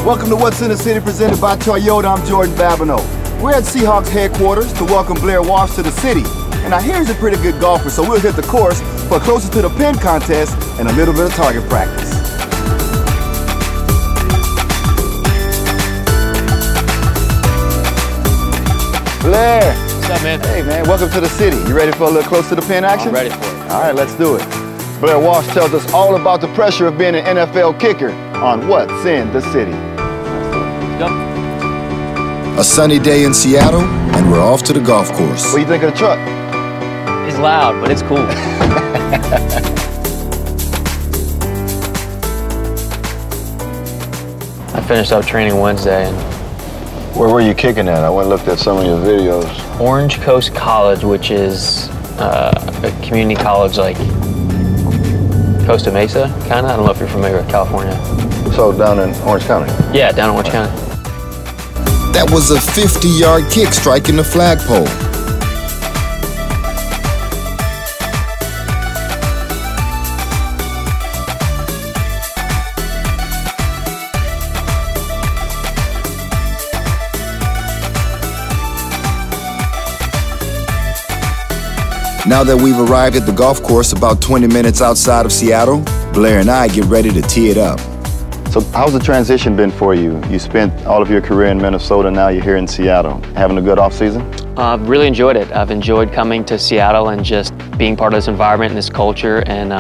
Welcome to What's in the City, presented by Toyota. I'm Jordan Babineaux. We're at Seahawks headquarters to welcome Blair Walsh to the city. And I hear he's a pretty good golfer, so we'll hit the course for closer to the pin contest and a little bit of target practice. Blair. What's up, man? Hey, man, welcome to the city. You ready for a little close to the pin action? I'm ready for it. All right, let's do it. Blair Walsh tells us all about the pressure of being an NFL kicker on What's in the City. Let's go. A sunny day in Seattle, and we're off to the golf course. What do you think of the truck? It's loud, but it's cool. I finished up training Wednesday. And Where were you kicking at? I went and looked at some of your videos. Orange Coast College, which is a community college like Costa Mesa, kind of. I don't know if you're familiar with California. So down in Orange County? Yeah, down in Orange County. That was a 50-yard kick striking the flagpole. Now that we've arrived at the golf course about 20 minutes outside of Seattle, Blair and I get ready to tee it up. So how's the transition been for you? You spent all of your career in Minnesota, now you're here in Seattle. Having a good off season? I've really enjoyed it. I've enjoyed coming to Seattle and just being part of this environment and this culture. And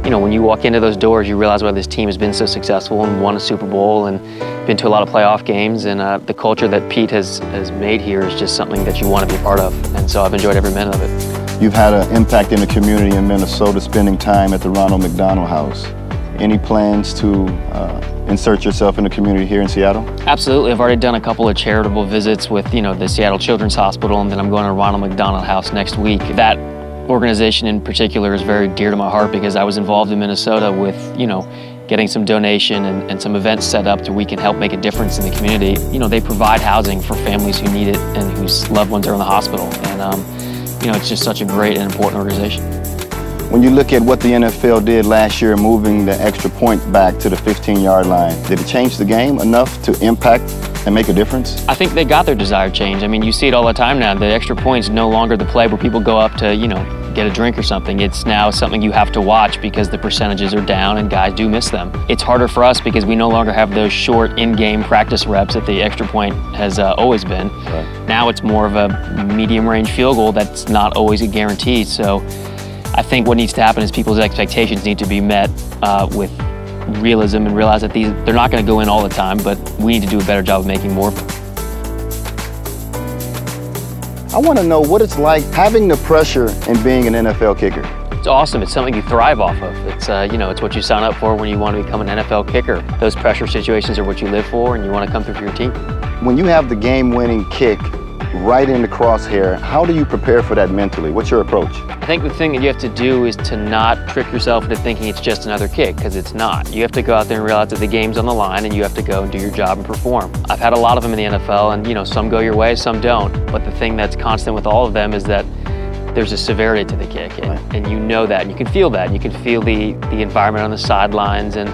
you know, when you walk into those doors, you realize why this team has been so successful and won a Super Bowl and been to a lot of playoff games. And the culture that Pete has made here is just something that you want to be a part of. And so I've enjoyed every minute of it. You've had an impact in the community in Minnesota, spending time at the Ronald McDonald House. Any plans to insert yourself in the community here in Seattle? Absolutely. I've already done a couple of charitable visits with, you know, the Seattle Children's Hospital, and then I'm going to Ronald McDonald House next week. That organization in particular is very dear to my heart because I was involved in Minnesota with, you know, getting some donation and some events set up so we can help make a difference in the community. You know, they provide housing for families who need it and whose loved ones are in the hospital. And, you know, it's just such a great and important organization. When you look at what the NFL did last year, moving the extra point back to the 15-yard line, did it change the game enough to impact and make a difference? I think they got their desired change. I mean, you see it all the time now. The extra point's no longer the play where people go up to, you know, get a drink or something. It's now something you have to watch because the percentages are down and guys do miss them. It's harder for us because we no longer have those short in-game practice reps that the extra point has always been. Right. Now it's more of a medium-range field goal that's not always a guarantee. So I think what needs to happen is people's expectations need to be met with realism and realize that they're not going to go in all the time, but we need to do a better job of making more. I want to know what it's like having the pressure and being an NFL kicker. It's awesome. It's something you thrive off of. It's you know, it's what you sign up for when you want to become an NFL kicker. Those pressure situations are what you live for, and you want to come through for your team. When you have the game-winning kick right in the crosshair, how do you prepare for that mentally? What's your approach? I think the thing that you have to do is to not trick yourself into thinking it's just another kick, because it's not. You have to go out there and realize that the game's on the line and you have to go and do your job and perform. I've had a lot of them in the NFL, and you know, some go your way, some don't. But the thing that's constant with all of them is that there's a severity to the kick, and you know that, and you can feel that. You can feel the environment on the sidelines and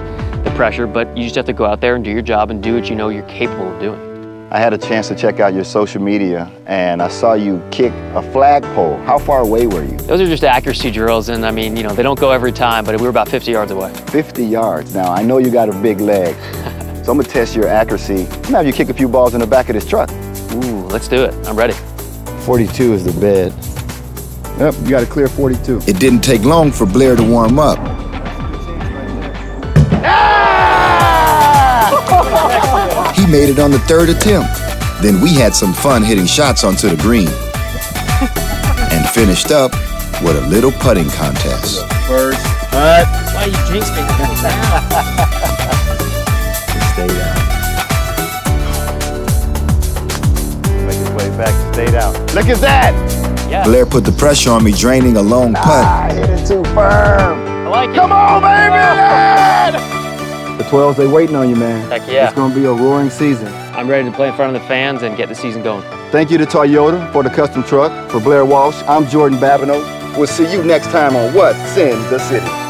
the pressure, but you just have to go out there and do your job and do what you know you're capable of doing. I had a chance to check out your social media, and I saw you kick a flagpole. How far away were you? Those are just accuracy drills, and I mean, you know, they don't go every time, but we were about 50 yards away. 50 yards. Now, I know you got a big leg, so I'm gonna test your accuracy. I'm gonna have you kick a few balls in the back of this truck. Ooh, let's do it. I'm ready. 42 is the bed. Yep, you got to clear 42. It didn't take long for Blair to warm up. He made it on the third attempt. Then we had some fun hitting shots onto the green. And finished up with a little putting contest. First putt. Why you jinxed me? Stay down. Make his way back to stay down. Look at that! Yeah. Blair put the pressure on me, draining a long putt. Hit it too firm. I like it. Come on, baby! Yeah! The 12s, they waiting on you, man. Heck yeah. It's going to be a roaring season. I'm ready to play in front of the fans and get the season going. Thank you to Toyota for the custom truck. For Blair Walsh, I'm Jordan Babineaux. We'll see you next time on What's in the City.